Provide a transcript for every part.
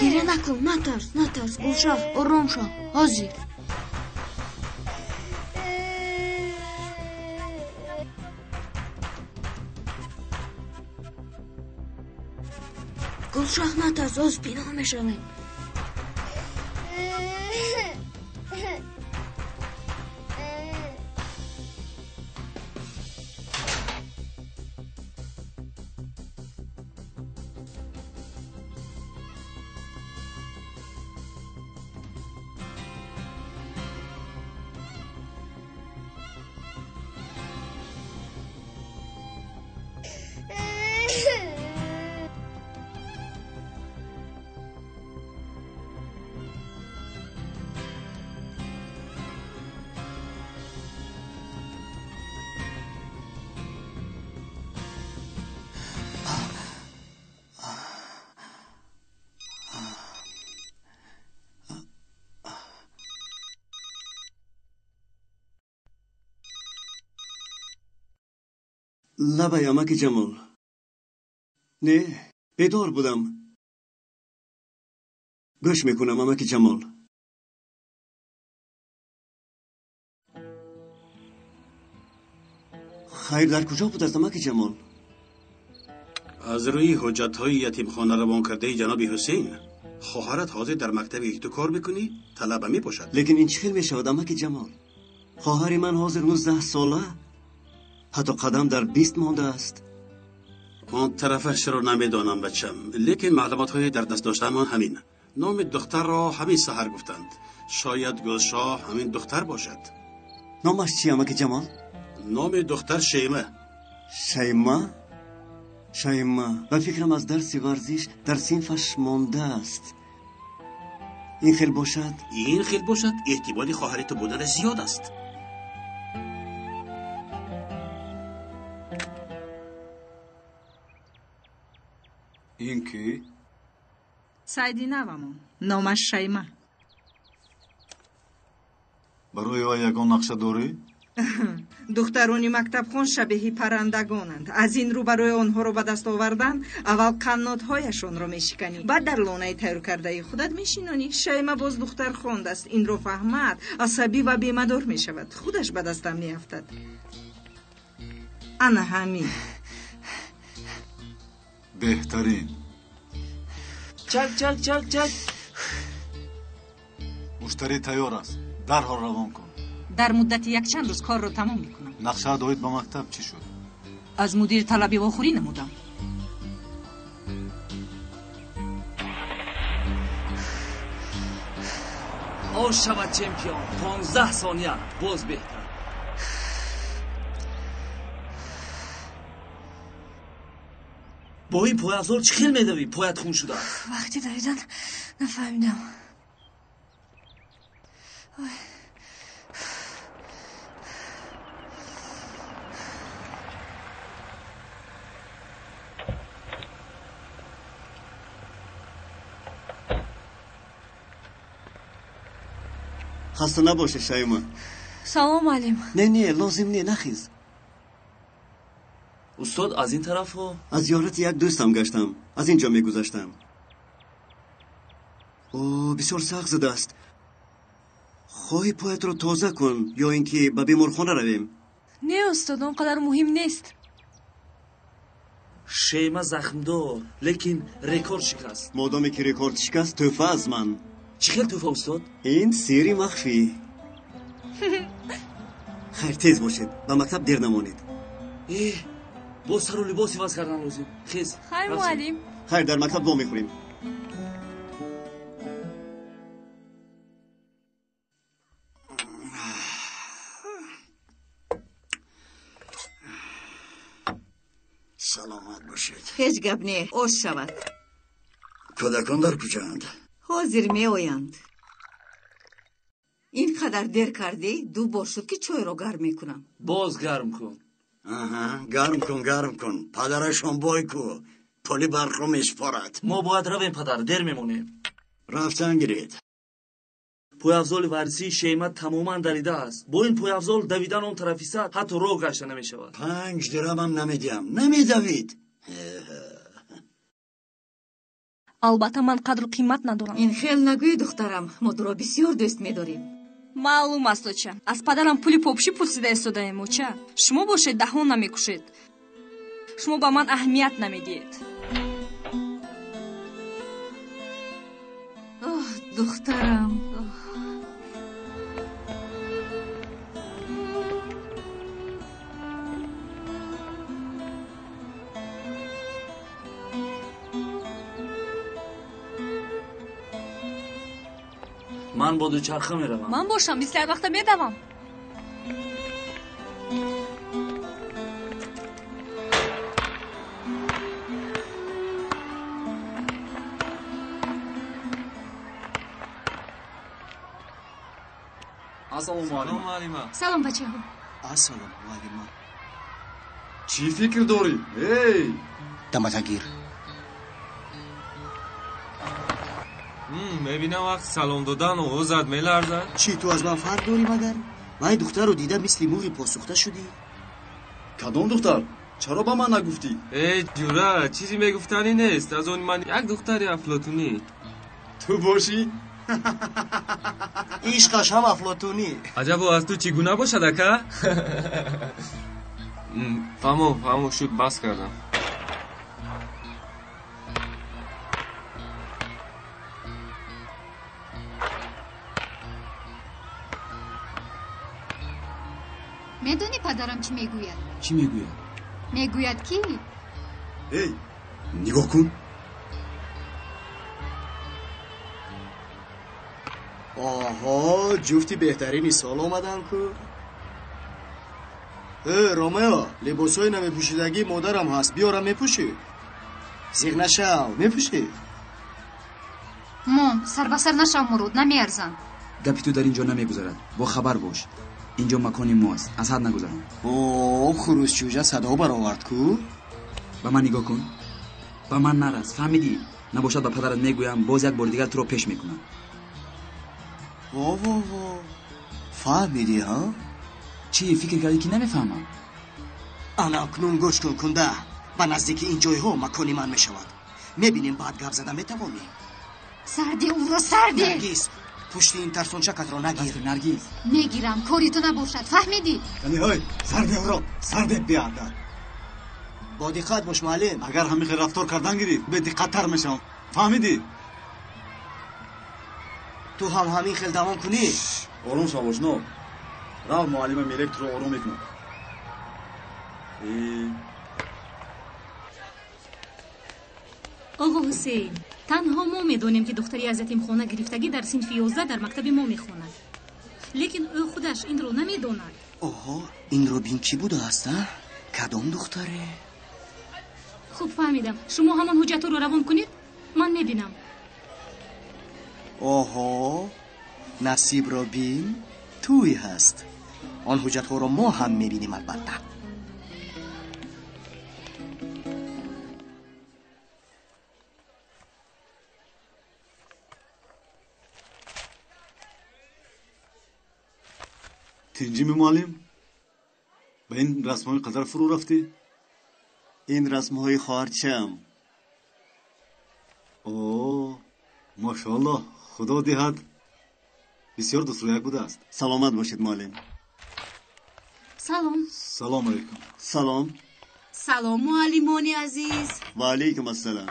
گریه نکن، نترس گلشاه، آرام شو. حاضر. گلشاه نترس، از بینا میشویم. لبای امک جمال. نه، بیدار بودم. گوش میکنم امک جمال. خیر در کجا بود از امک جمال؟ از روی حجت‌های یتیمخانه روان کرده جناب حسین، خواهرت حاضر در مکتب تو کار بکنی طلبه می باشد. لیکن این چخیل میشود امک جمال؟ خواهر من حاضر 19 ساله، حتی قدم در 20 مانده است. آن طرفش رو نمیدانم بچم، لیکن معلومات های در دست داشتم همین. نام دختر را همین سحر گفتند. شاید گلشاه همین دختر باشد. نامش چی امک جمال؟ نام دختر شیمه. شیمه و فکرم از درس ورزش در صنفش مانده است. این خیل باشد؟ احتمال خواهر تو بودن زیاد است. این کی؟ سعیدی نوامون، نامش شیمه. برای او یگان نقشه داری؟ دخترانی مکتب خون شبیه پرندگانند. از این رو برای آنها رو به دست آوردن اول قناتهایشان رو میشکنی، بعد در لانه تیار کرده خودت میشینانی. شیمه باز دختر خوند است. این رو فهمد عصبی و بیمدار میشود، خودش به دستم میافتد. انا همین بهترین. چل مشتری تیار است، درحال روان کن. در مدت یک چند روز کار رو تمام میکنم. نقشه داید به مکتب چی شد؟ از مدیر طلبی واخوری نمودم. آن شود چمپیون. 15 ثانیه باز بهتر. با این پای افزار چی خیل میدوی؟ پایت خون شده. وقتی دویدن نفهمیدم. خسته نباشه شیمه. سلام علیم. نه لازم نه، نخیز. استاد از این طرف ها؟ از زیارت یک دوستم گشتم، از اینجا میگذشتم. بسیار سخت زده است. خواهی پایت رو تازه کن یا اینکه به بیمارخانه رویم؟ نه استاد، اونقدر مهم نیست. شیمه زخمدار لیکن رکورد شکست. مادامی که رکورد شکست توفه از من. چی خیل توفه استاد؟ این سیری مخفی. خیر تیز باشید، به مکتب دیر نمانید. با سر و لباسی وز کردن لازم. خیز. خیر معلم. خیر در مکتب با میخوریم. سلامت باشید. هیچ گپ نه، آش شود. کودکان در کجاند؟ حاضر می آیند. این قدر دیر کرده، 2 بار شد که چای را گرم میکنم. باز گرم کن. گرم کن. پدرشون بای کو. پلی برخو میشپارد. ما باید رویم پدر، دیر میمونیم. رفتن گرید. پای افزال ورزی شیمه تماما دریده است. با این پای افزال دویدن اون طرفی سد حتی رو گشته نمیشود. 5 درهم هم نمیدیم. نمیدوید. албатта ман қадру қимат надорам. ин хел нагӯй духтарам, мо дуро бисёр дӯст медорем. маълум аст оча, аз падарам пули попши пурсида истодаем оча. шумо бошед даҳон намекушед. шумо ба ман аҳамият намедиҳед. оҳ духтарам. ман бо дучарха меравам. ман бошам 21 вақта медавам. ассалому алейкум. салом бачаҳо. ассалом муаллима. чӣ фикр дорӣ? эй, даматагир. мебинам вақти салом додан оғозат меларзад. чӣ ту аз ман фарқ дорӣ мадар? ман духтарро дида мисли мури посухта шудӣ. кадом духтар? чаро ба ман нагуфтӣ? ҷура, чизи мегуфтанӣ нест. аз они ман як духтари афлотунӣ. ту бошӣ? ишқаш ҳам афлотунӣ. аҷабо аз ту чӣ гуна бошад ака? фаҳмо шуд, бас кардам. медонӣ падарам чӣ мегӯяд? чӣ мегӯяд? мегӯяд ки эй, нигоҳ кун. оҳо, ҷуфти беҳтарини сол омадан ку. ромео, либосҳои намепӯшидагии модарам ҳаст, биёрам мепӯшӣ. зиқ нашав, мепӯшӣ. мом, сар ба сар нашав муруд, намеарзанд. гапи ту дар ин ҷо намегузарад. бохабар бош. ин ҷо макони мост. аз ҳад нагузарам. хурусҷӯҷа садо баровард ку. ба ман нигоҳ кун. ба ман нарас, фаҳмидӣ? набошад ба падарат мегӯям, боз як бори дигар туро пеш мекунам. во фаҳмидӣ ҳа? чӣ фикр кардӣ ки намефаҳмам? ана акнун гӯш кун кунда ба наздики ин ҷойҳо макони ман мешавад. мебинем баъд гап зада метавонӣ. сарди уро сарди. наргиз, пушти ин тарсончакатро нагир. наргиз, мегирам, кори ту набошад, фаҳмидӣ? ҳой, сарде уро, сарде биарда. бо диққат бош муаллим. агар ҳамин хел рафтор кардан гирӣ, бедиққаттар мешавам. фаҳмидӣ? ту ҳам ҳамин хел давом кунӣ. ором шав ошно. рав муаллима мелектро ором мекунад. оғо ҳусейн, танҳо мо медонем ки духтари аз ятимхона гирифтагӣ дар синфи 11 дар мактаби мо мехонад. лекин ӯ худаш инро намедонад. оҳо, инро бин чӣ будааст? кадом духтаре? хуб фаҳмидам. шумо ҳамон ҳуҷҷатҳоро равон кунед, ман мебинам. оҳо, насибро бин, туй ҳаст. он ҳуҷҷатҳоро мо ҳам мебинем албатта. тинҷими муаллим, ба ин расмҳои қадар фурӯ рафтӣ? ин расмҳои хоҳарчам. мошоаллоҳ, худо диҳад. бисёр дустрояк будааст. саломат бошед муаллим. салом. салому алейкум. салом. салом муаллимони азиз. ва алейкум ассалом.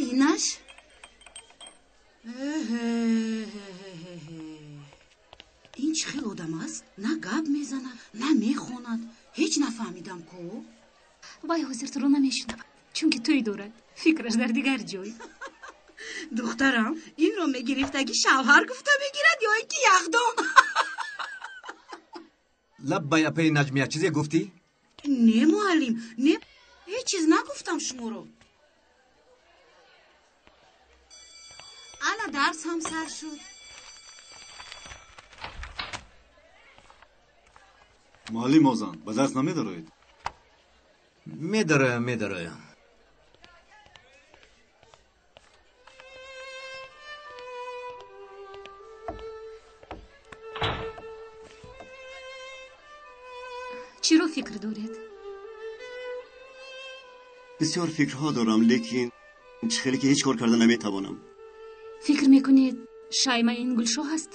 инаш ин чӣ хел одам аст? на гап мезанад, на мехонад. ҳеҷ нафаҳмидам ку. вай ҳозир туро намешунавад, чунки тӯй дорад. фикраш дар дигар ҷой. духтарам, инро мегирифтаги шавҳар гуфта мегирад ё ин ки яхдон? лаб ба япаи наҷмия чизе гуфтӣ? не муаллим, не, ҳеҷ чиз нагуфтам шуморо. ана дарс ҳам сар шуд. муаллим озан, ба дарс намедароед? چی رو فکر دارید؟ بسیار فکرها دارم لیکن خیلی که هیچ کار کردن نمیتوانم. فکر میکنید شایما این گلشو هست؟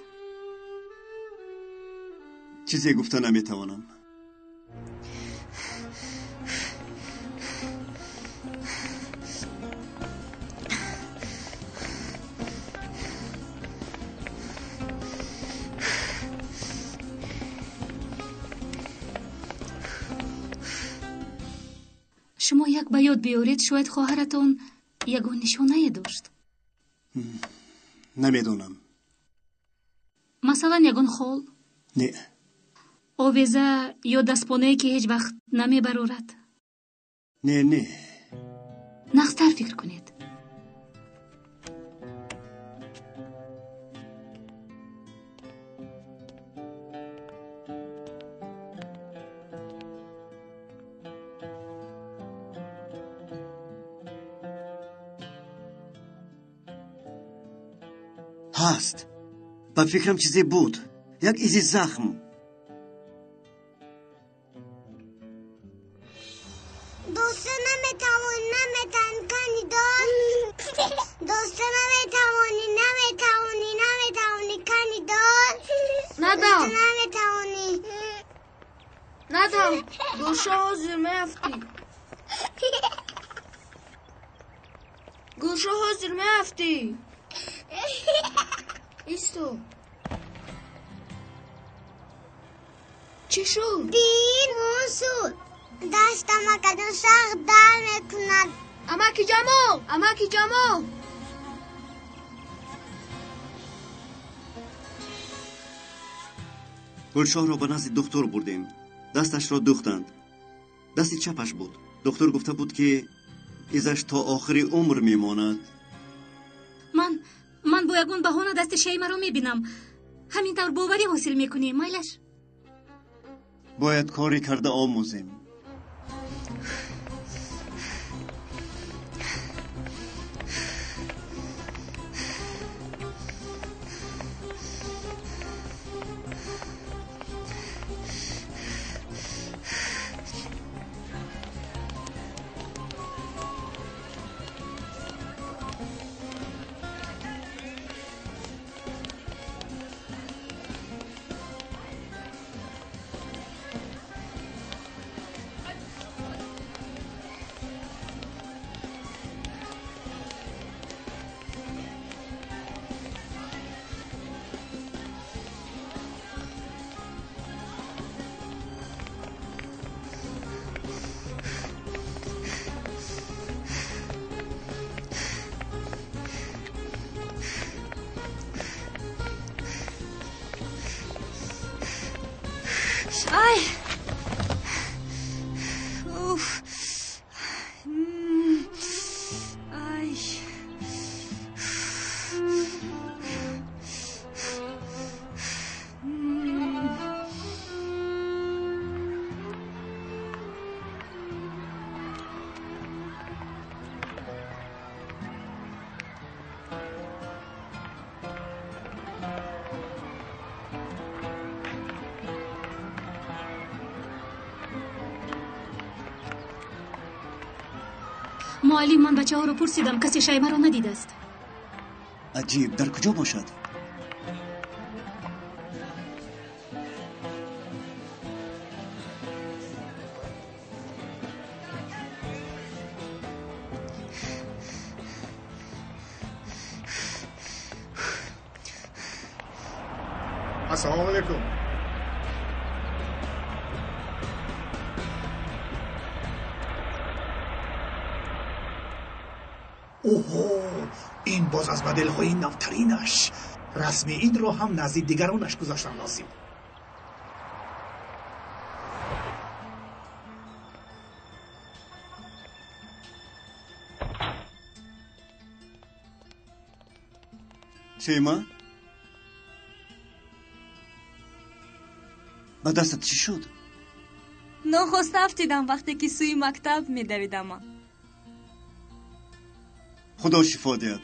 چیزی گفتن نمیتوانم. شما یک به یاد بیارید شاید خواهرتان یگان نشانه داشت. نمیدونم. مثلا یگان خال؟ نه. آویزه یا دستپانه‌ای که هیچ وقت نمیبرارد؟ نه. نقص‌تر فکر کنید. هست. با فکرم چیزی بود. یک ایزی زخم. دوست نمیتوان کنی دوست نمیتوانی کنی ندم نمیتوانی ندم گوشا حاضر میافتی گوشا حاضر میافتی ایستو چی شد؟ دین موسود دستم کدو سخت در میکند. اماکی جمال گلشاه را به نزد دکتر بردیم. دستش را دوختند. دست چپش بود. دکتر گفته بود که ایزش تا آخری عمر میماند. من با یگون بهانه دست شیما رو میبینم. همینطور باوری حاصل میکنی مایلش. باید کاری کرده آموزیم. Ay. Uf. Ay. معلم من بچه ها رو پرسیدم کسی شیما رو ندیده است. عجیب. در کجا باشد؟ السلام علیکم. اوهو، این باز از مدل‌های نوترینش. رسم این رو هم نزد دیگرانش گذاشتن لازم. شیما؟ با دستت چی شد؟ نخست افتیدم وقتی که سوی مکتب میدویدم. خدا شفا دهد.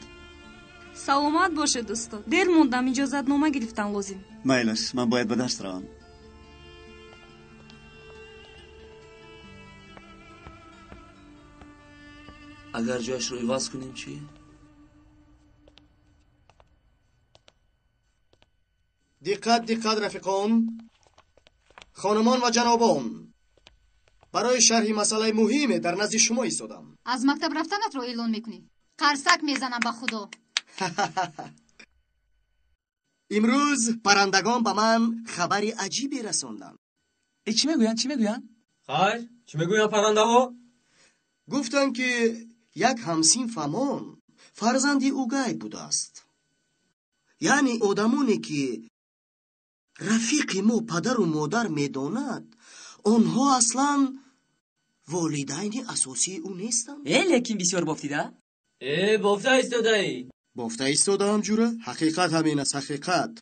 سلامت باشه دوستا. دیر موندم اجازت نامه گرفتن لازم. میلش من باید به درس روم. агар ҷояшро иваз кунем чӣ? диққат рафиқон, хонумон ва ҷанобон, барои шарҳи масъалаи муҳиме дар назди шумо истодам. аз мактаб рафтанатро эълон мекунӣ? қарсак мезанам ба худо. имрӯз паррандагон ба ман хабари аҷибе расонданд. чӣ мегӯянд? хайр, чӣ мегӯянд паррандаҳо? гуфтанд ки як ҳамсинфамон фарзанди угай будааст. яъне одамоне ки рафиқи мо падару модар медонад, онҳо аслан волидайни асосии ӯ нестанд. лекин бисёр бофтида? бофта истодаӣ? бофта истодаам ҷура? ҳақиқат ҳамин аст, ҳақиқат.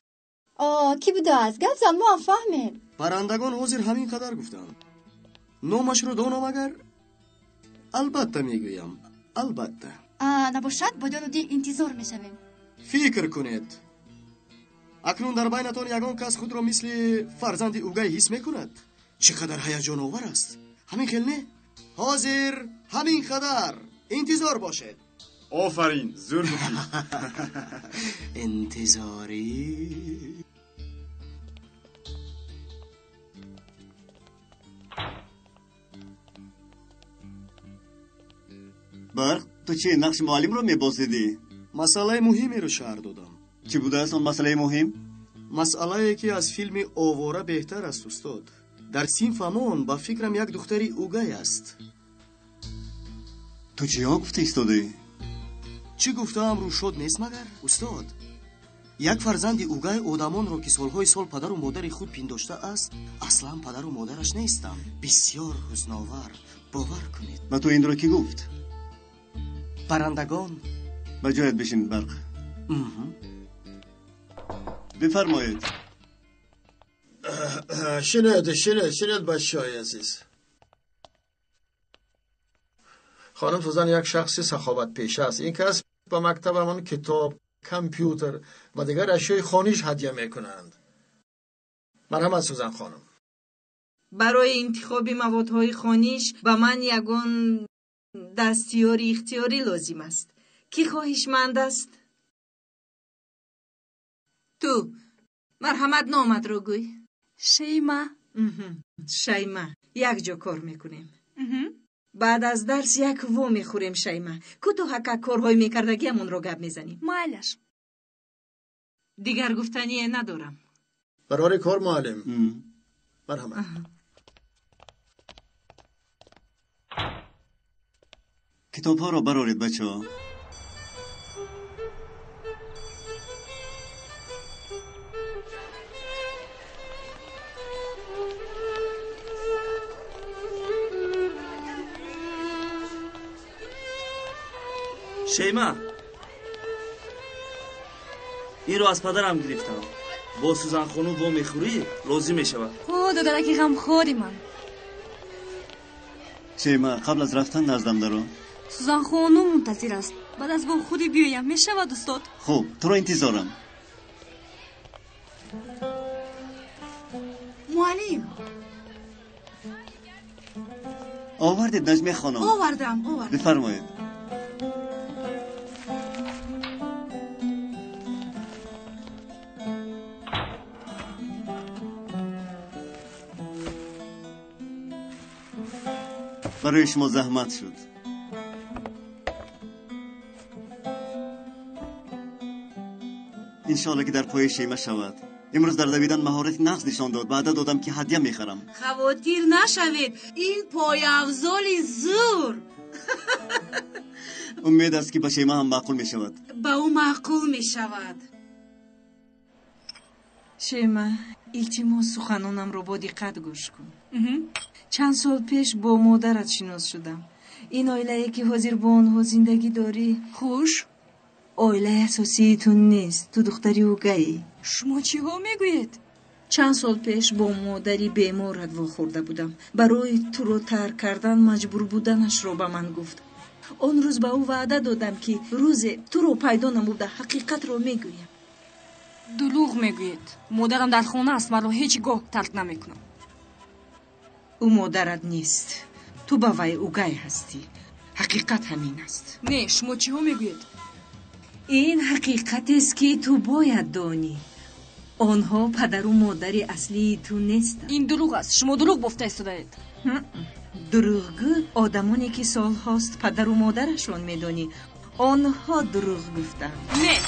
ки будааст? гап зан, мо ҳам фаҳмем. паррандагон ҳозир ҳамин қадар гуфтанд. номашро донам агар? албатта мегӯям, албатта. набошад бодёну дил интизор мешавем. фикр кунед, акнун дар байнатон ягон кас худро мисли фарзанди угай ҳис мекунад? чӣ қадар ҳаяҷоновар аст! ҳамин хел не? ҳозир ҳамин қадар интизор бошед. офарин, зур гуфтӣ. интизорӣ. барқ, ту чӣ нақши муаллимро мебозидӣ? масъалаи муҳимеро шаҳр додам. чӣ будааст он масъалаи муҳим? масъалае ки аз филми овора беҳтар аст, устод. дар синфамон ба фикрам як духтари угай аст. ту чиё гуфта истодӣ? чӣ гуфтаам рӯшод нест магар, устод? як фарзанди угай одамонро ки солҳои сол падару модари худ пиндоштааст, аслан падару модараш нестанд. бисёр ҳузновар, бовар кунед. ба ту инро кӣ гуфт? паррандагон. ба ҷоят бишин, барқ. бифармоед. шинед бачаҳои азиз. хонам Сузан як шахси саховатпеш аст. ин кас ба мактабамон китоб, компютер ва дигар ашёи хониш ҳадя мекунанд. марҳамат Сузан хонам. барои интихоби маводҳои хониш ба ман ягон дастиёри ихтиёрӣ лозим аст. кӣ хоҳишманд аст? ту марҳамат, номатро гӯй. шейма. шайма. як ҷо кор мекунем. баъд аз дарс як во мехӯрем. шайма, кӯтоҳака корҳои мекардагиамонро гап мезанем. майлаш. дигар гуфтание надорам. барори кор муаллим. марҳамат. китобҳоро бароред, бачаҳо. шейма, инро аз падарам гирифтам. бо Сузанхону во мехӯрӣ лозим мешавад. додараки ғамхори ман. шейма, қабл аз рафтан наздам даро. Сузанхону мунтазир аст. баъд аз во худи биёям мешавад, устод? хуб, туро интизорам. муаллим, овардед наҷме хонум? овардам. бифармоед. барои шумо заҳмат шуд. иншоалло ки дар пои шейма шавад. имрӯз дар давидан маҳорати нағз нишон дод. ваъда додам ки ҳадя мехарам. хавотир нашавед, ин пояфзоли зур. умед аст ки ба шейма ҳам маъқул мешавад. ба ӯ маъқул мешавад. шейма, илтимос суханонамро бо диққат гӯш кун. чанд сол пеш бо модарат шинос шудам. ин оилае ки ҳозир бо онҳо зиндагӣ дорӣ, хуш, оилаи асосии ту нест. ту духтари угаӣ. шумо чиҳо мегӯед? чанд сол пеш бо модари беморат вохӯрда будам. барои туро тарк кардан маҷбур буданашро ба ман гуфт. он рӯз ба ӯ ваъда додам ки рӯзе туро пайдо намуда ҳақиқатро мегӯям. дулуғ мегӯед. модарам дар хона аст, маро ҳеҷ гоҳ тарк намекунам. ӯ модарат нест. ту ба вай угай ҳастӣ. حقیقت همین است. نه شما چی ها میگوید؟ این حقیقت است که تو باید دانی. آنها پدر و مادر اصلی تو نیستند. این دروغ است. شما دروغ گفته استودید. دروغگو آدمانی که سال هاست پدر و مادرشون میدونی آنها دروغ گفتند. نه.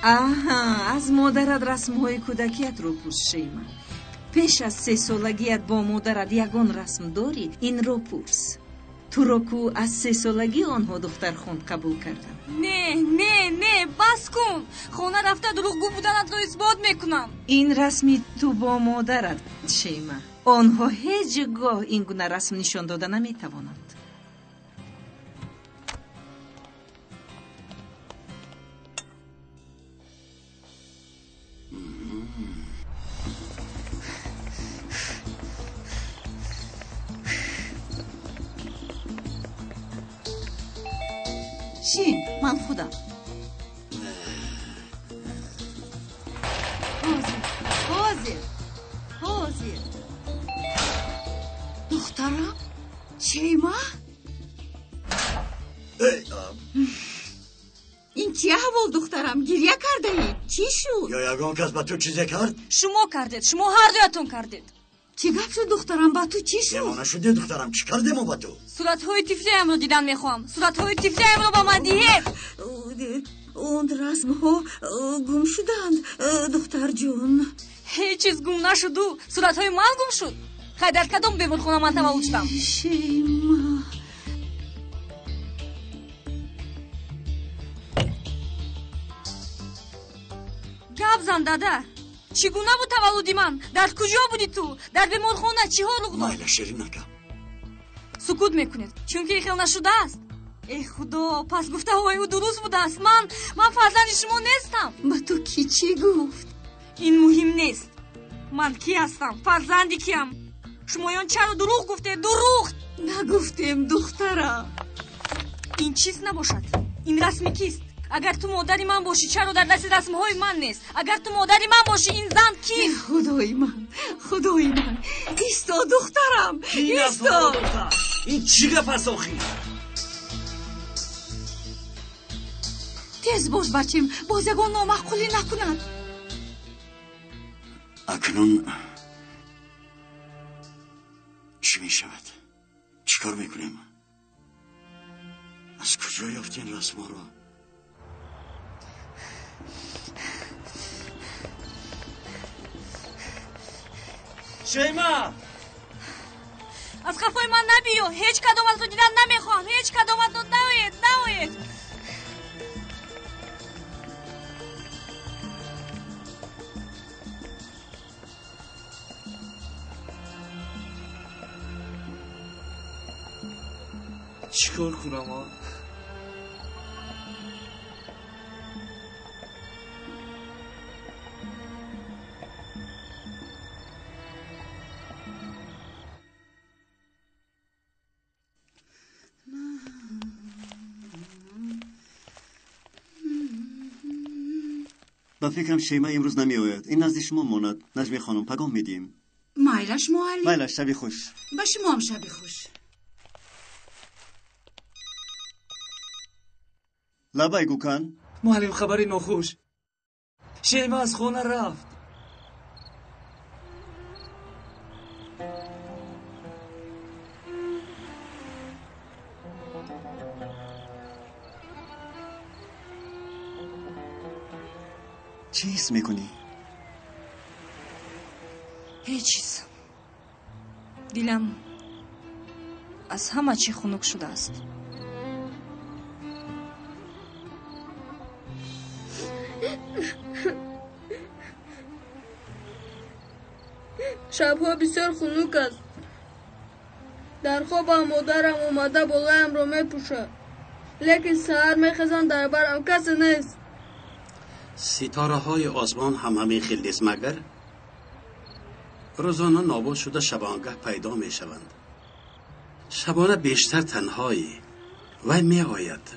آها، از مادرت رسمهای کودکیت رو پرس شیما. پیش از 3 سالگیت با مادرت یگان رسم داری؟ این رو پرس. تو رو کو از 3 سالگی آنها دخترخوان قبول کردن. نه بس کن. خانه رفته دروغگو بودنت رو اثبات میکنم. این رسمی تو با مادرت شیما. آنها هیچ گاه این گونه رسم نشان داده نمیتوانند. شین من خودم. حاضر دخترم شیما، این چی احوال دخترم؟ گریه کرده ای؟ چی شد؟ یا یگان کس با تو چیزی کرد؟ شما کردید. شما هر دویتون کردید. چی گپ شد دخترم؟ با تو چی شد؟ نمانه شدی دخترم، چی کردیم با تو؟ صورتهای طفلیم رو دیدن میخوام. صورتهای طفلیم رو با من دیه. اون رسم ها گم شدند دختر جون. هیچ چیز گم نشدو. صورتهای من گم شد. خیلی در کدام بیمون خونه من تولد شدم؟ شیما گپ زن داده. چگونه بود تولدی من؟ در کجا بودی تو؟ در بیمارخانه چی ها رخ داد؟ مایلا شیرین نکن. سکوت میکنید چون که خیلی نشده است. ای خدا، پس گفته های او درست بوده است. من فرزند شما نیستم. با تو کی چی گفت؟ این مهم نیست. من کی هستم؟ فرزندی کیم؟ شمایان چرا دروغ گفته؟ دروغ نگفتیم دخترم. این چیز نباشد. این رسمی کیست؟ اگر تو مادری من باشی چرا در دست رسمهای من نیست؟ اگر تو مادری من باشی این زن کی؟ خدای من ایستا دخترم، ایستا. این چی گپ است آخی؟ تیز باش بچیم، بازگان نامعقولی نکنند. اکنون چی می شود؟ چی کار میکنیم؟ از کجا یافتین رسم ها رو؟ شیما از خفای من نبیو. هیچ کدوم از رو دیدن نمیخوام. هیچ کدوم از رو نوید. چیکار کنم ها؟ با فکرم شیما امروز نمی آید. این نزد شما ماند. نجمی خانم پیغام میدیم. مایلش معلم. مایلش شبی خوش. با شما هم شبی خوش. لبای گوکن. معلم خبری ناخوش. شیما از خانه رفت. چی حس میکنی؟ هیچ چیز. دلم از همه چی خنک شده است. شبها بسیار خنک است. در خوابم مادرم اومده بغلم رو میپوشه، لیکن سحر میخزن در برم کسی نیست. ستاره های آسمان هم همین خیل نیست مگر؟ روزانه نابود شده شبانگه پیدا می شوند. شبانه بیشتر تنهایی و می آید.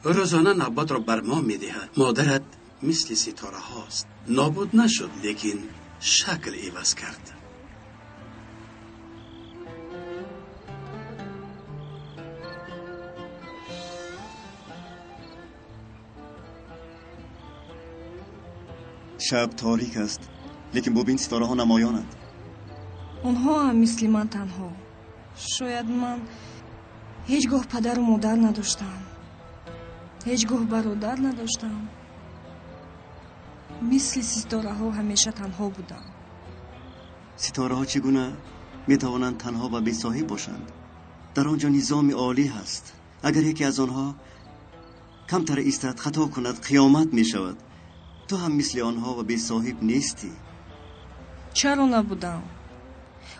روزانه نبات را بر ما می دهد. مادرت مثل ستاره هاست. نابود نشد لیکن شکل عوض کرد. شب تاریک است لیکن ببین ستاره ها نمایانند. آنها هم مثل من تنها. شاید من هیچگاه پدر و مادر نداشتم، هیچگاه برادر نداشتم. مثل ستاره ها همیشه تنها بودم. ستاره ها چگونه می توانند تنها و بی صاحب باشند؟ در آنجا نظام عالی هست. اگر یکی از آنها کمتر ایستد خطا کند قیامت می شود. تو هم مثل آنها و بی صاحب نیستی. چرا نبودم؟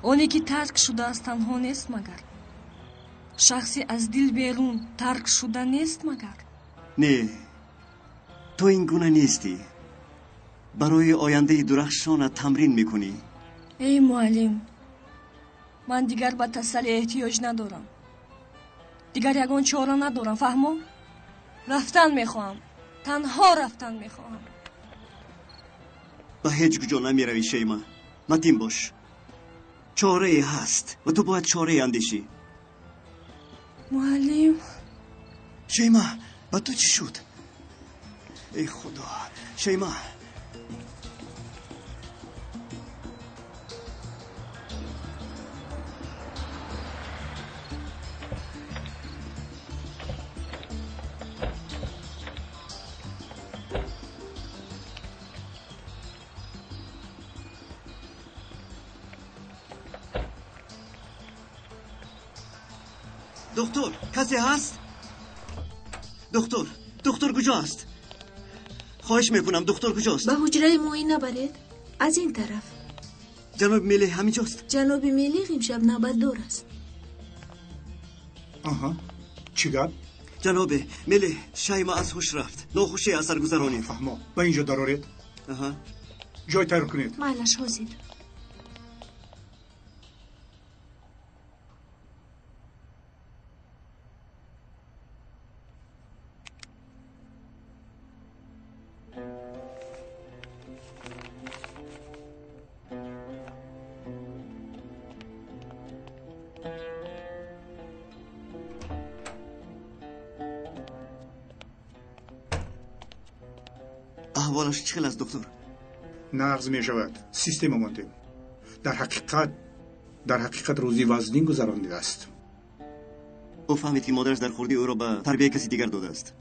آنی که ترک شده است تنها نیست مگر؟ شخصی از دل بیرون ترک شده نیست مگر؟ نه، تو این گونه نیستی. برای آینده درخشانت تمرین میکنی. ای معلم، من دیگر به تسلی احتیاج ندارم. دیگر یگان چاره ندارم. فهمو؟ رفتن میخواهم. تنها رفتن میخواهم. به هیچ کجا نمیروی شیما. متین باش. چاره هست و تو باید چاره اندیشی. معلم. شیما با تو چی شد؟ ای خدا. شیما دکتر کسی هست؟ دکتر کجاست؟ خواهش میکنم دکتر کجاست؟ به حجره معاینه برید. از این طرف. جناب میلی همینجاست؟ جناب میلی امشب نوبت دار است. آها چی گفت؟ جناب میلی شیما از هوش رفت. ناخوشی اثر گذرانید. فهمو با اینجا دارید؟ آها جای تر کنید. مالش حاضر. احوالش چخیل است دکتر؟ نقض می شود. سیستم مانده. در حقیقت روزی وزنین گذرانیده است. او فهمید که مادرش در خوردی او را به تربیه کسی دیگر داده است.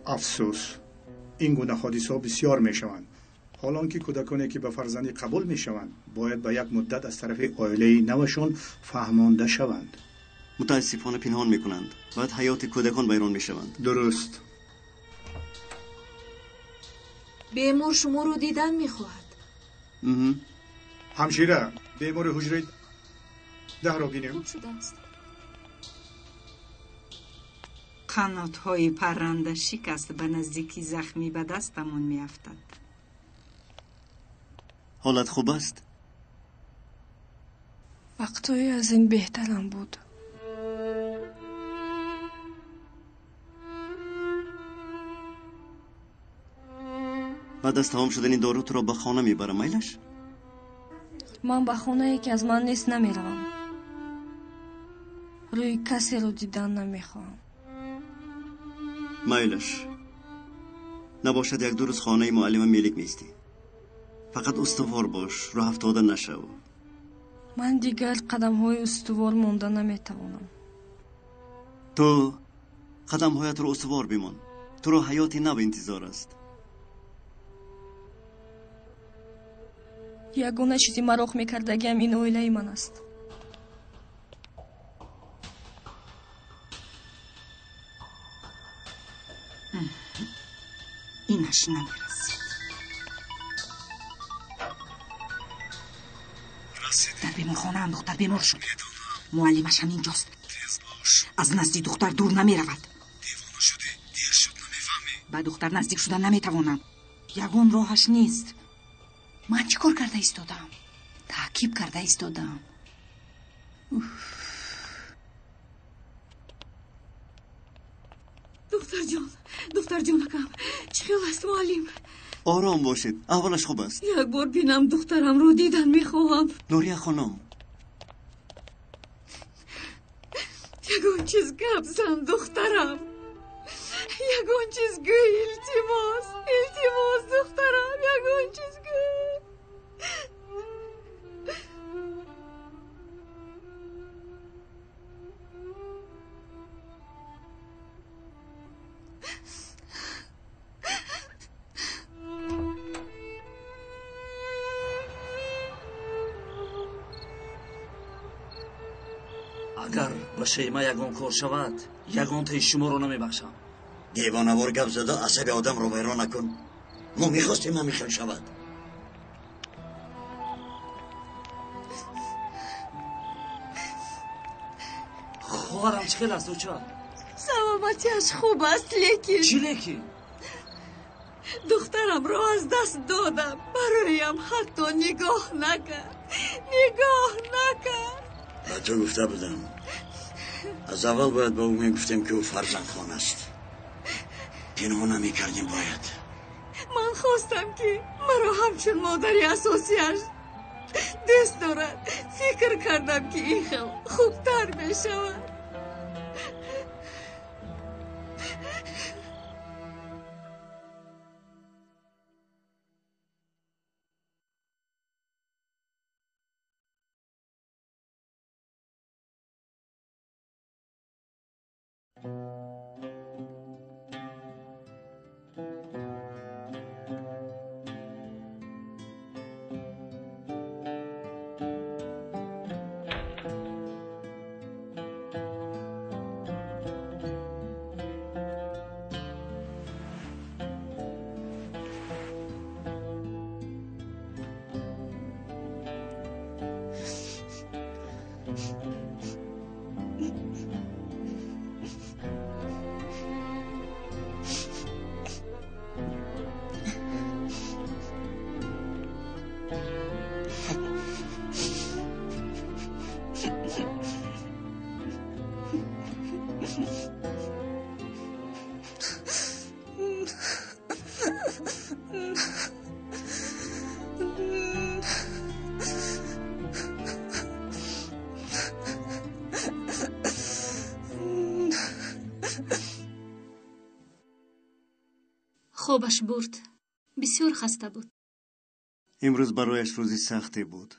افسوس این گونه حادثه ها بسیار می شوند. حالا که کودکانی که به فرزندی قبول می شوند باید به یک مدت از طرف عائله نوشان فهمانده شوند. متاسفانه پنهان می کنند. باید حیات کودکان ویران می شوند. درست. بیمار شما رو دیدن میخواهد. همشیره بیمار حجره 10 را بینیم. خوب شده است. قنات‌های پرنده شکست به نزدیکی زخمی به دستمان میافتد. حالت خوب است؟ وقتایی از این بهترم بود. بعد از تمام شدن این دارو تو را به خانه میبرم میلش؟ من به خانه یکی از من نیست نمیروم. روی کسی رو دیدن نمیخوام. میلش نباشد یک دو روز خانه معلم ملیک میستی. فقط استوار باش، راه افتاده نشو. من دیگر قدم های استوار مونده نمیتوانم. تو قدم هایت رو استوار بیمان. تو رو حیاتی نو انتظار است. یگانه چیزی مراخ میکردگیم این اویله من است. اینش نمیرسید. در بیمار خانه هم دختر بیمار شد. معلمش هم اینجاست. از نزدیک دختر دور نمی رود. دیوانه شده دیر شد نمیفهمی. به دختر نزدیک شدن نمیتوانم. یگان راهش نیست. من چی کار کرده ایستادم؟ تعقیب کرده ایستادم. دختر جانکم چه خیال است معلم؟ آرام باشید، احوالش خوب است. یک بار بینم دخترم رو دیدن میخواهم. نوریه خانم یگان چیز گپ زن دخترم. یگان چیز گوی التماس دخترم یگان چیز گوی. агар ба шейма ягон кор шавад ягон таи шуморо намебахшам. دیوانه‌وار گپ زده عصب آدم رو ویران نکن. ما میخواستیم همیخل شود. خواهرم چه خیل است اوچا؟ سلامتیش خوب است لیکن چی لیکن؟ دخترم رو از دست دادم. برایم حتی نگاه نکرد. به تو گفته بودم. از اول باید با او میگفتیم که او فرزندخوان است. پنهان نمی‌کردیم باید. من خواستم که مرا همچون مادری اساسیش دوست دارد. فکر کردم که این خیلی خوبتر میشود. خوابش برد. بسیار خسته بود. امروز برایش روزی سختی بود.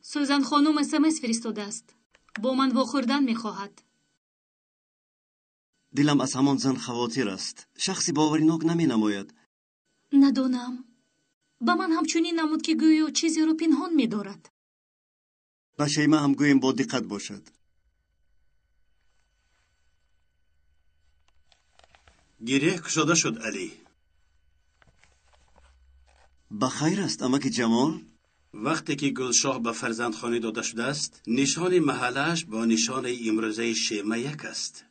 سوزن خانم SMS فرستاده است. با من واخوردن میخواهد. دلم از همان زن خواطر است. شخصی باوریناک نمی نماید. ندانم. با من همچنین نمود که گویا چیزی رو پنهان می‌دارد. با شیما هم گویم با دقت باشد. گریه کشاده شد علی. بخیر است امک جمال؟ وقتی که گلشاه به فرزندخوانی داده شده است نشان محلش با نشان امروزه شیما یک است.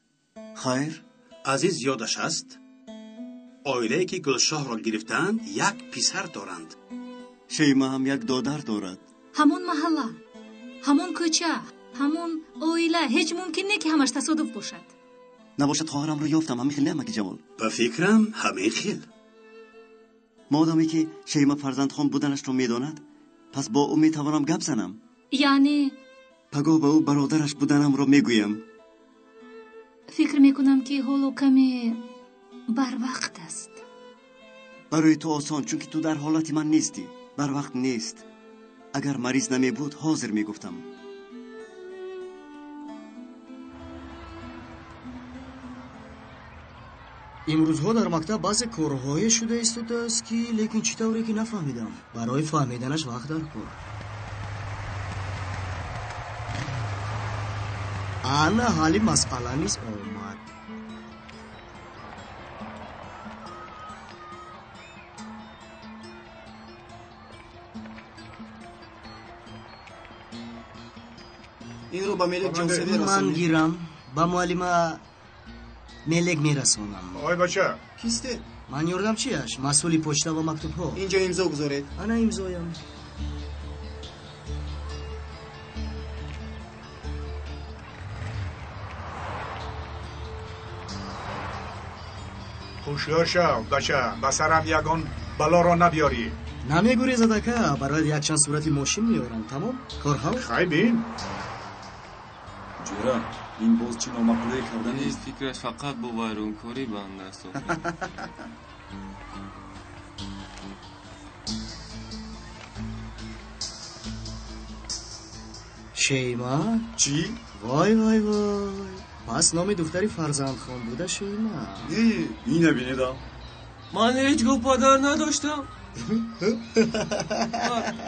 خیر؟ عزیز یادش است؟ عائله‌ای که گلشاه را گرفتند یک پسر دارند. شیما هم یک دادر دارد. همون محله، همون کوچه، همون عائله هیچ ممکن نیست که همش تصادف باشد. نباشد خواهرم رو یافتم همین خیلی امک جمال. به فکرم همین خیل. مادامی که شیما فرزندخوان بودنش رو میداند پس با او میتوانم گپ زنم. یعنی پگاه به او برادرش بودنم رو میگویم. فکر میکنم که حالا کمی بر وقت است. برای تو آسان چون که تو در حالتی من نیستی. بر وقت نیست. اگر مریض نمی بود حاضر میگفتم. امروزها در مکتب بعض کارهای شده ایستاده است که لیکن چی طوری که نفهمیدم. برای فهمیدنش وقت در کار. انا حالی مسئله نیست آمد. این رو با ملک جوزوی من گیرم با معلم ملک میرسونم. آقای بچه کیسته؟ من یاردم چیش؟ مسئولی پشته و مکتوب ها. اینجا امضا گذارید. انا امضایم. هوشیار شو بچه. به سرم یگان بلا را نبیاری. намегӯрез адака барои якчанд сурати мошин меорам тамом корҳам хай бин ҷӯра ин боз чӣ номақулае карданист фикраш фақат бо вайронкорӣ банд аст шейма чӣ вой вой вой пас номи духтари фарзандхон буда шейма ин набинеда ман ҳеҷ гоҳ падар надоштам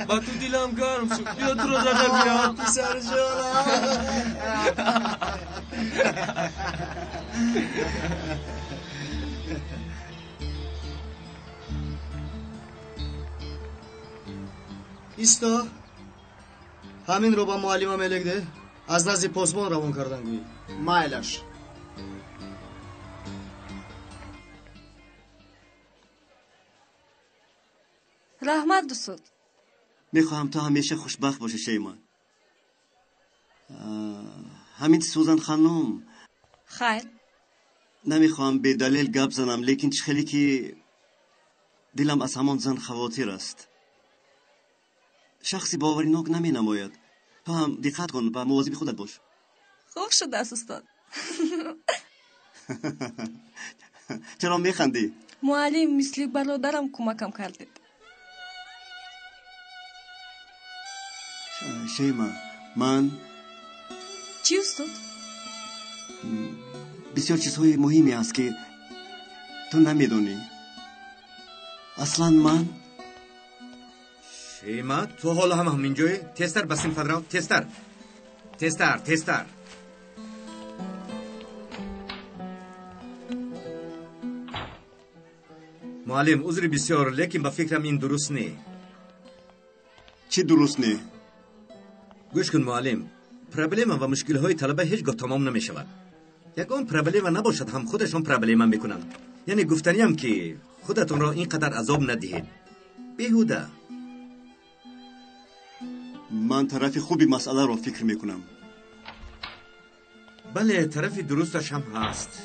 ба ту дилам гарм шуд биё туро зада биям писарҷонам исто ҳаминро ба муаллима мелегде аз назди посбон равон кардан гӯӣ майлаш раҳмат дусуд میخواهم تو همیشه خوشبخت باشی شیما همین سوزن خانم خیر نمیخواهم به دلیل گپ زنم لیکن خیلی که دلم از همان زن خواطر است شخصی باورناک نمی نماید تو هم دقت کن و مواظب خودت باش خوب شده است استاد چرا میخندی معلم مثل برادرم کمکم کردید شیما من چی استاد بسیار چیزهای مهمی است که تو نمیدونی اصلا من شیما تو حالا هم همینجایی تستر بسیم فدرال تستر معلم عذر بسیار لیکن با فکرم این درست نی چی درست نی گوش کن معلم پرابلم و مشکل های طلبه هیچگاه تمام نمی شود یکان پرابلم نباشد هم خودشون پرابلم میکنن یعنی گفتنیم که خودتون را اینقدر عذاب ندهید بیهوده من طرف خوبی مسئله را فکر میکنم بله طرف درستش هم هست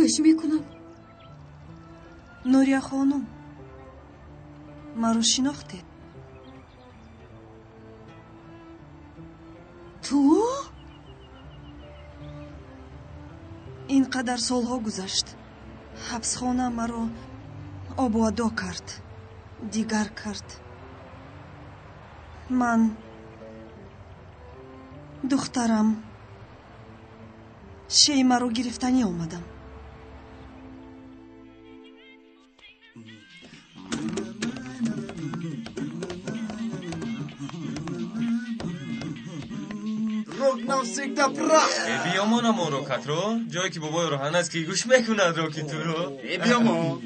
گوش میکنم نوریا خانم مرا شناخته تو اینقدر سالها گذشت حبسخانه مرا آبادو کرد دیگر کرد من دخترم شیما رو گرفتنی آمدم بیامانا ما رو کترو جایی که بابای رو هنست که گوش میکنند رو که تو رو بیاما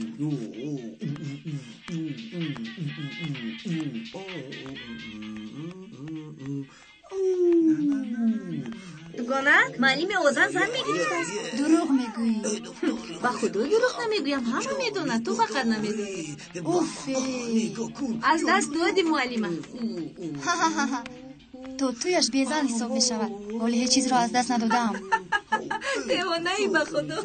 دوگانه معلم اوزن زن میگوید دروغ میگویی با خدا دروغ نمیگویم همه میدونه تو فقط نمیدونی از دست دادی معلمه تویش بیزن حساب می شود ولی هیچ چیز را از دست ندادم دیوانه ای با خدا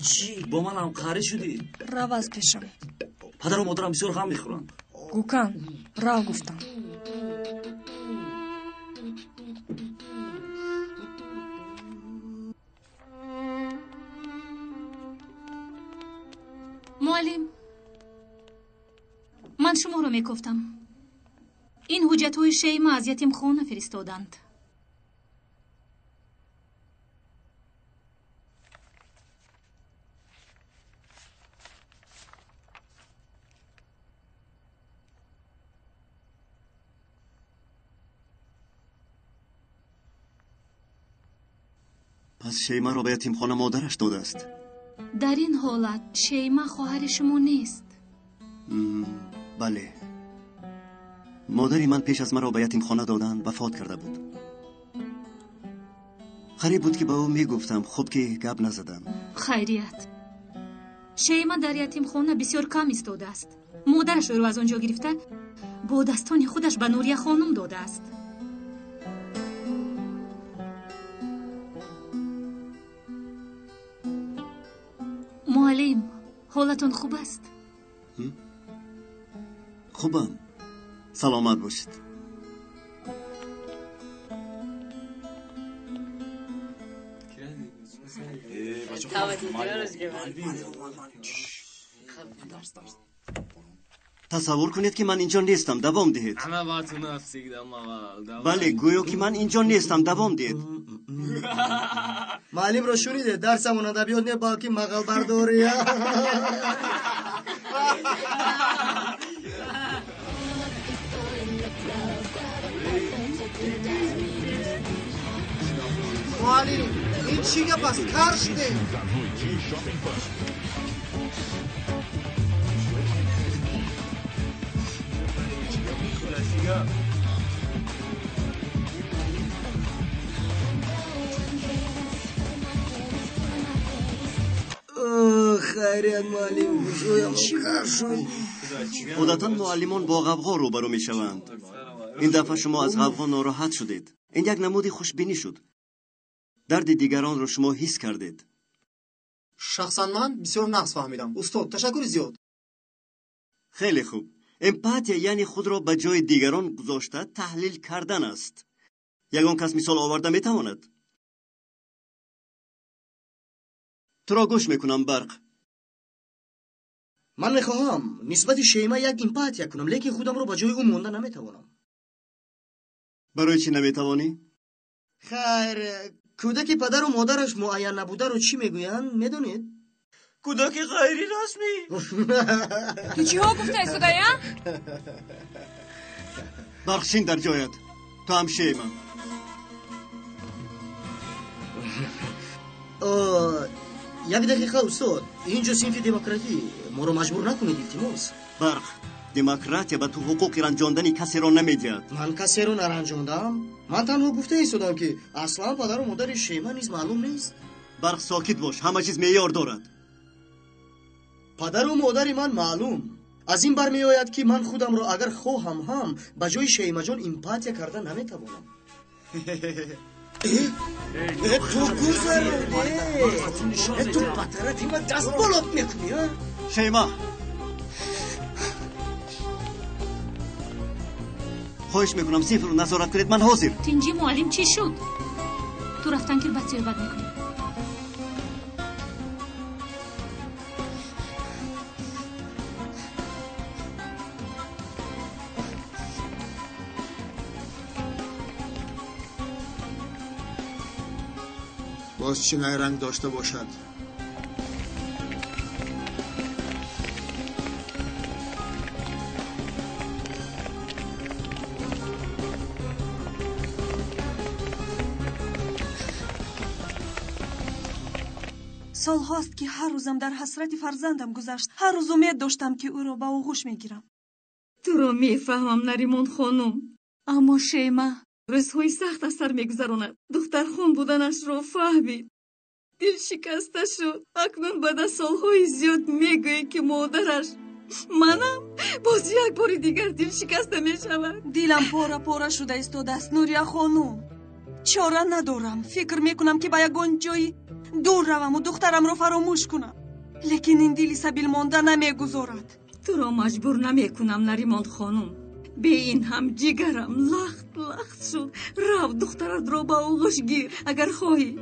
چی با من هم قهری شدی رو از پیشم پدر و مادرم بسیار غم میخورن گوکن رو گفتم ман шуморо мекуфтам ин ҳуҷҷатҳои шейма аз ятимхона фиристоданд. پس شیما را به یتیمخانه مادرش داده است. дар ин ҳолат шейма хоҳари шумо нест. بله. مادری من پیش از مرا به یتیمخانه دادن وفات کرده بود. غریب بود که به او میگفتم خوب که گپ نزدم. خیریت. شیما дар ятимхона бисёр кам истодааст. модараш ӯро аз он ҷо гирифта бо дастони худаш ба нурия хонум додааст. муаллим, ҳолатон хуб аст? خوبم. سلامت باشید. تصور کنید که من اینجا نیستم. دوام دهید. بله گویا که من اینجا نیستم. دوام دهید. معلم رو شنیده درسمون ادبیات نه باقی مقال برداری. معلم این چی گپ است؟ کار شده. خیریت معلم عادتا معلمان با غوغا روبرو می شوند. این دفعه شما از غوغا ناراحت شدید. این یک نمودی خوشبینی شد. درد دیگران رو شما حس کردید. شخصا من بسیار نقص فهمیدم. استاد تشکر زیاد. خیلی خوب. امپاتیا یعنی خود را به جای دیگران گذاشته تحلیل کردن است. یگان کس مثال آورده می تواند. تو را گوش میکنم برق. من میخواهم نسبت شیما یک امپاتیا کنم لیکن خودم رو به جای او مانده نمیتوانم. برای چی نمیتوانی؟ خیر کودک پدر و مادرش معین نبوده رو چی میگویند میدونید؟ کودک غیری رسمی. تو چی ها گفته صدایا؟ بخشین در جایت. تو هم شیما. یک دقیقه استاد اینجا صنف دموکراتی ما رو مجبور نکنید التماس. برق دموکراتیا به تو حقوق رنجاندن کسی را نمیدهد. من کسی رو نرنجاندم. من تنها گفته ایستادم که اصلا پدر و مادر شیما نیز معلوم نیست. برق ساکت باش. همه چیز معیار دارد. پدر و مادر من معلوم. از این برمی آید که من خودم را اگر خواهم هم به جای شیما جان امپاتیا کرده نمیتوانم. تو گذرده تو پترتی من دست بلوت میکنی ها؟ شیما خواهش میکنم صنف رو نظارت کنید. من حاضر. تینجی معلم چی شد؟ تو رفتن که بسیار بد میکنی. باز چنای رنگ داشته باشد. سال هاست که هر روزم در حسرت فرزندم گذشت. هر روز امید داشتم که او را به آغوش میگیرم. تو را میفهمم نریمان خانم، اما شیما روزهای سخت از سر میگذراند. دختر خون بودنش را فهمید. دل شکسته شد. اکنون بعد از سالهای زیاد میگوید که مادرش منم باز یک بار دیگر دل شکسته میشود. دلم پاره پاره شده ایستاده است نوریا خانم. چاره ندارم. فکر میکنم که به یگان جایی دور روم و دخترم را فراموش کنم. لیکن این دلی سبیل مانده نمیگذارد. تو را مجبور نمیکنم نریمان خانم. به این هم جگرم لخت شد. رو دخترت را با آغوش گیر اگر خواهی.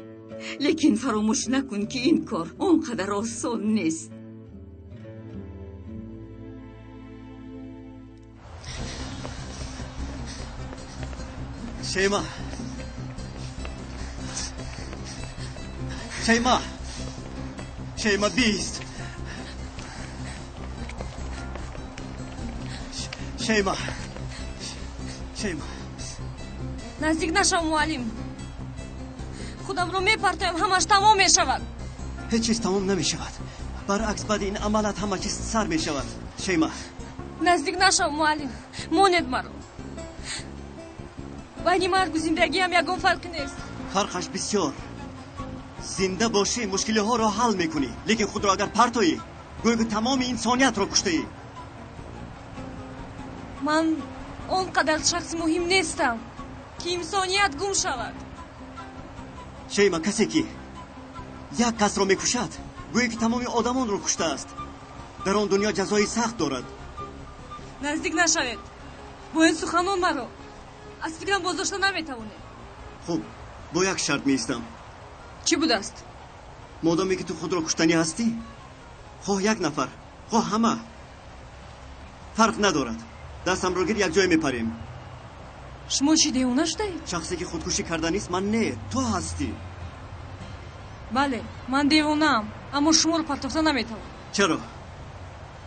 لیکن فراموش نکن که این کار اونقدر آسان نیست. شیما شیما شیما بیست شیما شیما نزدیک نشو معلم خودم رو میپرتم همش تمام میشود هیچ چیز تمام نمیشود برعکس بعد این عملات همه چیز سر میشود شیما نزدیک نشو معلم ماند مرا بین مرگ و زندگی هم یکم فرق نیست فرقش بسیار زنده باشی مشکل ها را حل میکنی لیکن خود را اگر پرتایی گویا که تمام انسانیت را کشته ای من اونقدر شخص مهم نیستم که انسانیت گم شود شیما کسی که یک کس را میکشد گویا که تمام آدمان را کشته است در آن دنیا جزای سخت دارد نزدیک نشوید با این سخنان مرا از فکرم بازداشته نمیتوانید خب با یک شرط میستم چی بود است؟ مادامی که تو خود را کشتنی هستی خواه یک نفر خواه همه فرق ندارد دستم را گیر یک جای میپریم شما چی دیوانه شدید؟ شخصی که خودکشی کرده نیست من نه تو هستی بله من دیوانه‌ام اما شما رو پرتافته نمیتوانم چرا؟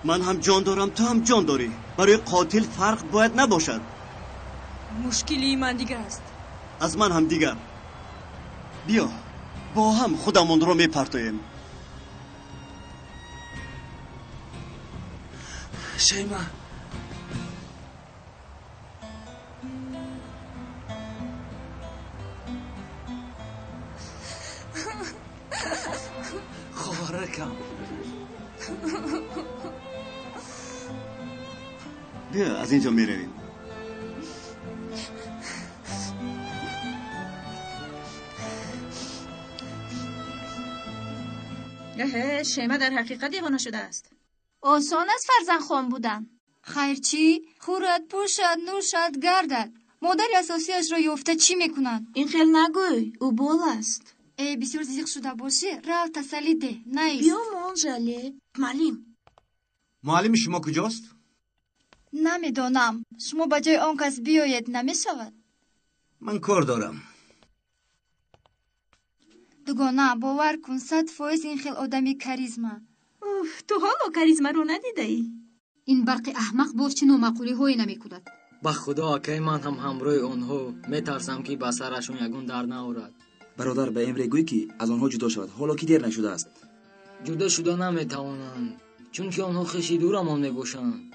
من هم جان دارم تو هم جان داری برای قاتل فرق باید نباشد مشکلی من دیگر است از من هم دیگر بیا با هم خودمون رو میپرتاییم شیما خبرکم بیا از اینجا میرویم شیما در حقیقت دیوانه شده است آسان است فرزند خان بودن خیر چی؟ خورد، پوشد، نوشد، گردد مادر اساسیش را یافته چی میکنند؟ این خیلی نگوی او بول است ای بسیار زیق شده باشه راه تسلی ده نیست بیا منجله معلم شما کجاست؟ نمیدانم شما به جای آن کس بیاید نمیشود من کار دارم دوگانه باور کن 100% این خیلی آدمی کاریزما تو حالا کاریزما رو ندیده ای؟ این برق احمق باز چه نامعقولی هایی نمی کند به خدا که من هم همراه آنها میترسم که به سرشون یگون در نآورد برادر به امر گوی که از آنها جدا شود حالا که دیر نشده است جدا شده نمیتوانند چون که آنها خیلی دورمان میباشند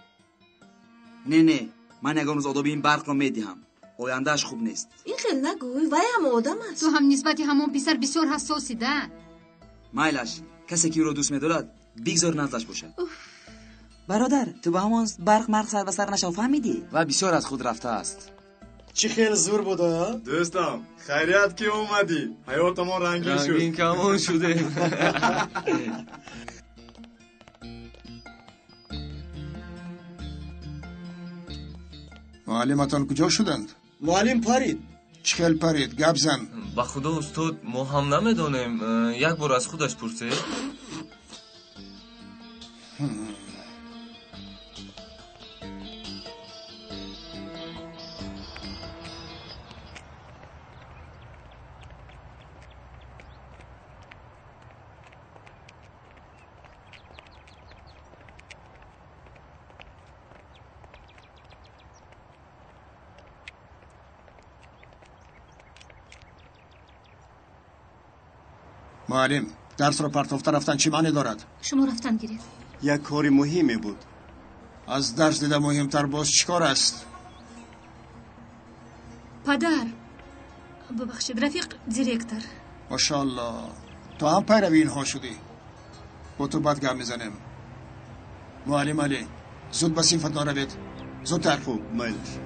نه من یگان روز آداب این برق را میدهم آیندهش خوب نیست این خیلی نگوی وای هم آدم است تو هم نسبت همون پسر بسیار حساسی ده مایلش کسی که او را دوست می‌دارد بگذار نزدش باشد برادر تو به همان برق مرق سر به سر نشو فهمیدی و بسیار از خود رفته است چی خیلی زور بوده دوستم خیریت که اومدی حیاتمون رنگین شد رنگین کمان شده معلمتان کجا شدند؟ معلم پرید چخل پرید گپ زن با خدا استاد ما هم نمیدانیم یک بار از خودش پرسید معلم درس را پرتافته رفتن چی معنی دارد؟ شما رفتن گیرید یک کاری مهمی بود از درس دیده مهمتر باز چیکار است؟ پدر ببخشید رفیق دیرکتر ماشاءالله تو هم پیروی اینها شدی با تو بد گپ میزنیم معلم علی زود به صنفتان روید زودتر خوب مایلش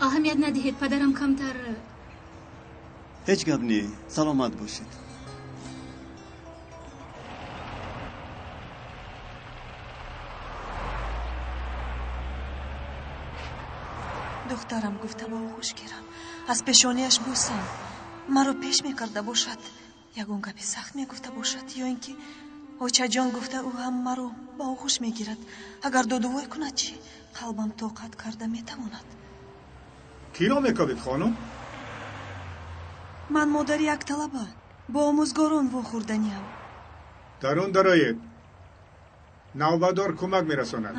اهمیت ندهید پدرم کمتر هیچ گپ نی سلامت باشید دخترم گفته با او خوش گیرم از پیشانیش بوسم مرا پیش میکرده باشد یگون گپی سخت میگفته باشد یا اینکه очаҷон гуфта ӯ ҳам маро ба оғӯш мегирад. агар додувой кунад чӣ? қалбам тоқат карда метавонад. киро мекавед хонум? ман модари як талаба бо омӯзгорон вохӯрданиам. дар он дароед. навбатдор кӯмак мерасонад.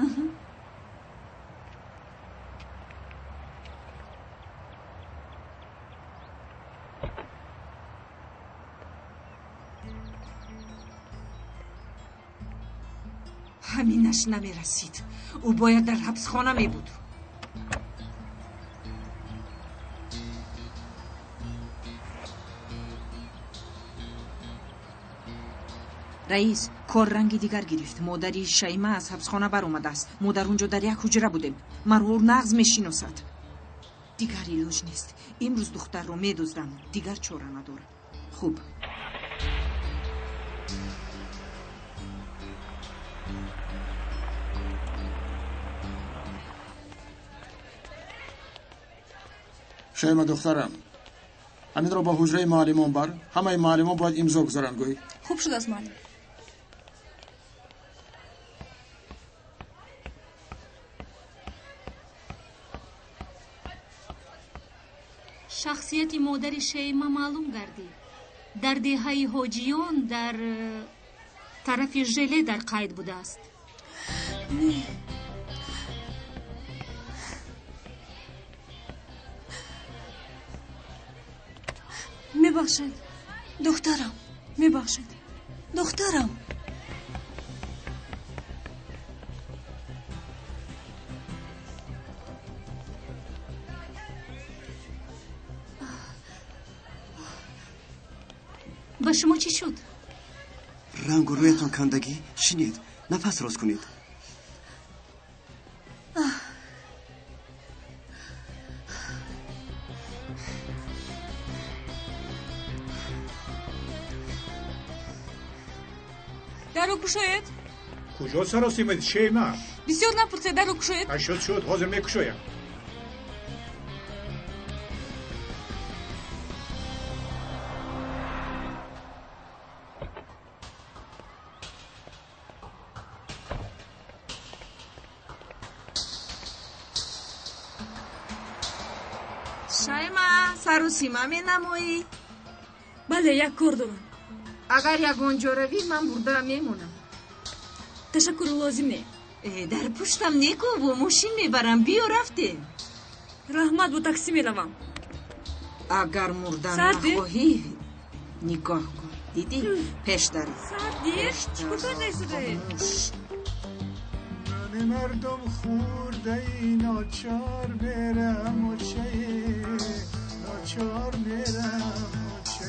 ҳаминаш намерасид. ӯ бояд дар ҳабсхона мебуд. раис, кор ранги дигар гирифт. модари шайма аз ҳабсхона баромадааст. мо дар онҷо дар як ҳуҷра будем. маро нағз мешиносад. дигар илоҷ нест. имрӯз духтарро медуздам. дигар чора надорам. хуб. шайма духтарам, ҳаминро ба ҳуҷраи муаллимон бар. ҳамаи муаллимон бояд имзо гузоранд. гӯй. хуб шудааст муаллим. шахсияти модари шайма маълум гардид. дар деҳаи ҳоҷиён дар тарафи желе дар қайд будааст. мебахшед духтарам, мебахшед духтарам. ба шумо чӣ шуд? рангу рӯятон кандагӣ шинед. нафас роз кунед. даро кушоед. куҷо саросимед шейма? бисёр напурсед. даро кушоед. шуд ҳозир мекушоям. шайма, сару сима менамоӣ? бале, як кор дорам. агар ягон ҷо равӣ, ман бурда мемонам. ташаккур, лозим не. дар пуштам неку, бо мошин мебарам. биё рафтем. раҳмат, бо таксӣ меравам. агар мурдан нахоҳӣ, нигоҳ кун. дидӣ? пеш дарӣ. садир, чӣ кор несудаед? من مردم خورده ای ناچار برم و چه ناچار برم و چه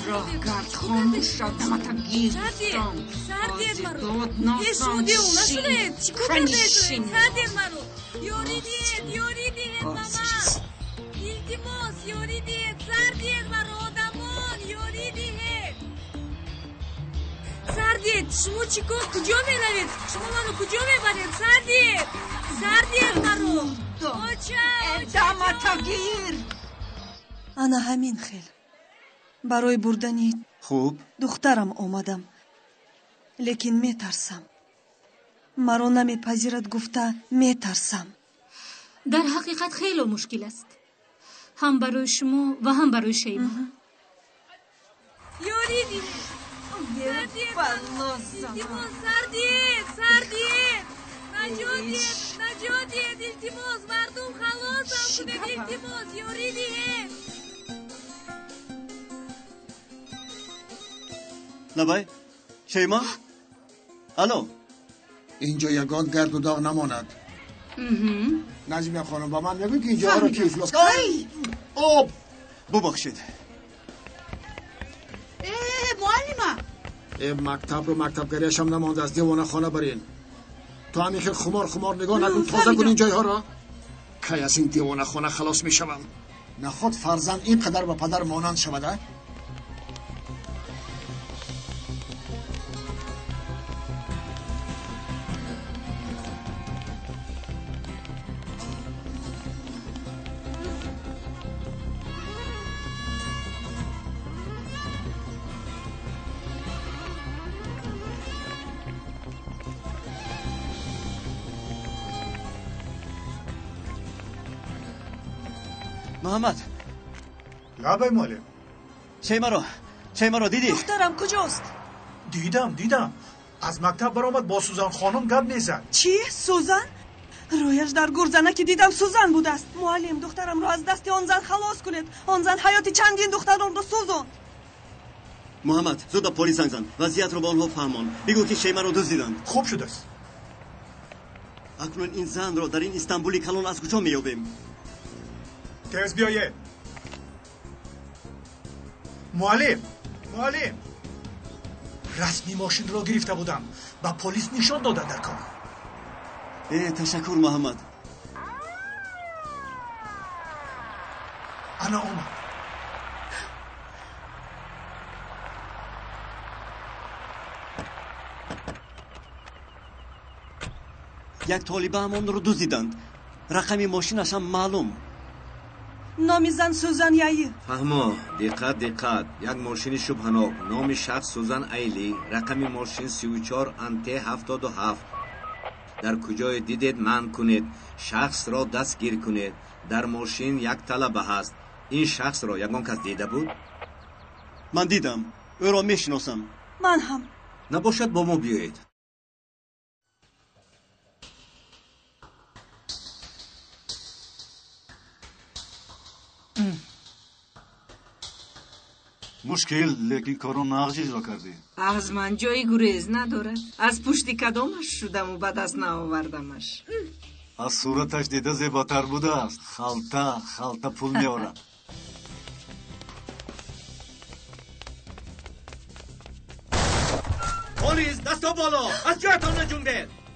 راه گرد خاموش شد نمتم گیرستم سردید مرو هیچ شدی او نشدید چی کار نشدید سردید مرو یوری دید ماما التماس یوری دید سردید مرو آدمان یوری دید سردید شما چی کار کجا میروید شما منو کجا میبرید سردید مرو دمتا گیر ана ҳамин хел барои бурдани хуб духтарам омадам, лекин метарсам. маро намепазирад гуфта метарсам. дар ҳақиқат хело мушкил аст, ҳам барои шумо ва ҳам барои шайма. ёриди сардид наҷотед илтимос мардум халосам кунед илтимос ёридиед лабай шайма алло اینجا یگان گرد و داغ نماند. نجمیه خانم با من بگو که اینجا رو کی افلاس آب ببخشید. معلمه مکتب رو مکتبگریش هم نمانده از دیوانه خانه برین. تو همین خیلی خمار نگاه نکن تازه کن این جایها را. کی از این دیوانه خانه خلاص می شوم؟ نخواد فرزند اینقدر به پدر مانند شوده؟ محمد لابای معلم شیما رو دیدی؟ دخترم کجاست؟ دیدم از مکتب برآمد با سوزان خانم گپ میزد. چی؟ سوزان؟ رویش در گرزنکی دیدم سوزان بوده است. معلم دخترم رو از دست آن زن خلاص کنید. آن زن حیات چندین دختران رو سوزاند. محمد زود به پلیس زنگ زن. وضعیت رو به آنها فهمان. بگو که شیما رو دزدیدند. خوب شده است. اکنون این زن رو در این استانبولی کلان از کجا میابیم؟ تیز بیایید. معلم رسمی ماشین رو گرفته بودم و پلیس نشان داده در کار. تشکر محمد. انا اومد. یک طالبه همان رو دزدیدند. رقم ماشینش هم معلوم. نام زن سوزان یایی. فهمو دقت یک ماشین شبهناک نام شخص سوزان ایلی رقم ماشین 34 انته 77 در کجای دیدید من کنید شخص را دستگیر کنید در ماشین یک طلبه هست این شخص را یگان کس دیده بود؟ من دیدم او را میشناسم. من هم. نباشد با ما بیایید. مشکل لیکن کارو نقش اجرا کردی. از من جایی گریز نداره. از پشتی کدامش شدم و بعد از نآوردمش. از صورتش دیده زیباتر بوده است. خالتا پول میارد. پلیس دستا بالا از جایتان نجنبید.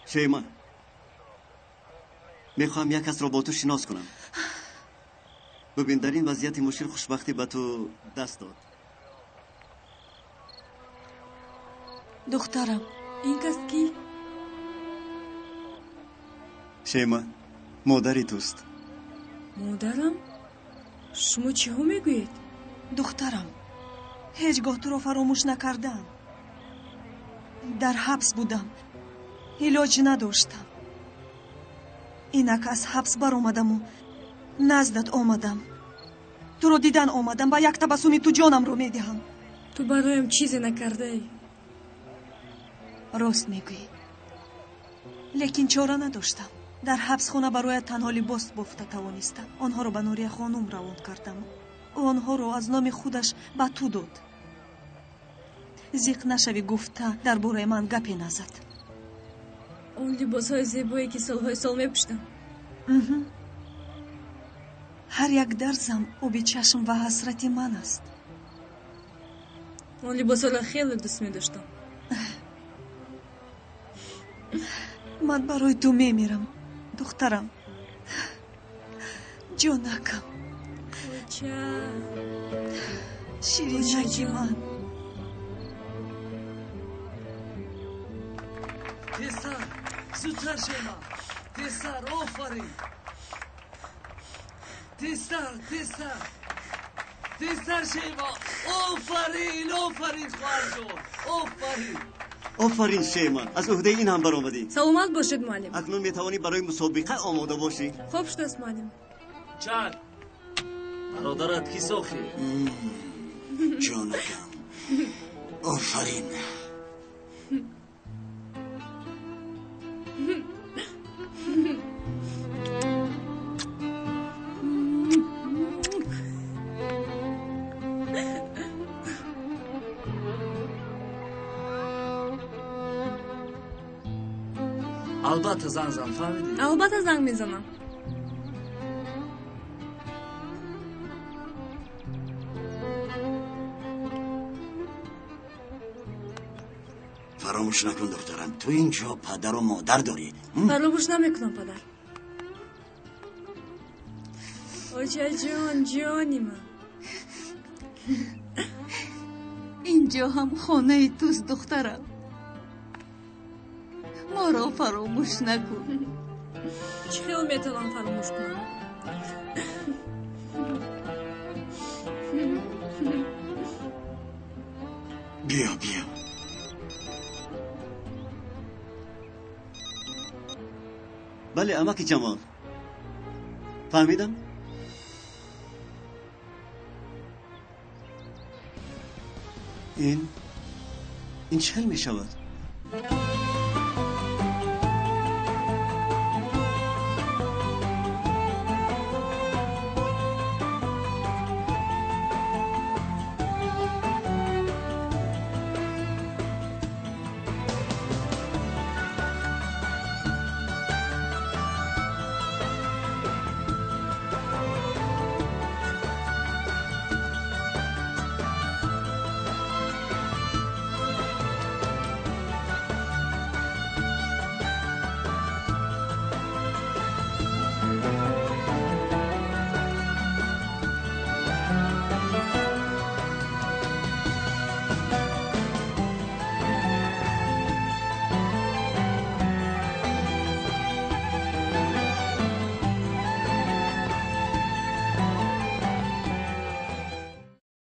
شیما میخوام یک کس را با تو شناس کنم. ببین در این وضعیت مشکل خوشبختی به تو دست داد. دخترم این کس کی؟ شیما مادری توست. مادرم؟ شما چی ها میگوید؟ دخترم هیچگاه تو رو فراموش نکردم. در حبس بودم علاج نداشتم. اینک از حبس بر آمدم و نزدت آمدم. تو رو دیدن آمدم. با یک تبسمی تو جانم رو میدهم. تو برایم چیزی نکرده ای؟ راست میگویی لیکن چاره نداشتم. در حبس خونه برای تنها لباس بافته توانستم. آنها رو به نوریه خانم روان کردم. آنها رو از نام خودش به تو داد. زیق نشوی گفته در باره من گپی نزد. اون لباس های زیبایی که سالهای سال میپوشتم. هر یک درزم آبی چشم و حسرتی من است. اون لباس ها خیلی دوست میداشتم. من برای تو میمیرم دخترم. جانکم شیرینکی من. تیستر زودتر شیما. تیستر آفرین. تیستر شیما. آفرین خواهر جان. آفرین شیما از عهده این هم برآمدی. سلامت باشید معلم. اکنون میتوانی برای مسابقه آماده باشی. خوب شد است معلم. چند برادرت کی ساخی؟ جانکم آفرین. البته زنگ زن فهمیدی؟ البته زنگ میزنم. فراموش نکن دخترم تو اینجا پدر و مادر داری. فراموش نمیکنم پدر. آجا جان جانی من. این اینجا هم خانه توست دخترم. ما را فراموش نکن. چخیل میتونم فراموش کنم؟ بیا بله امک جمال، فهمیدم. این چه می شود؟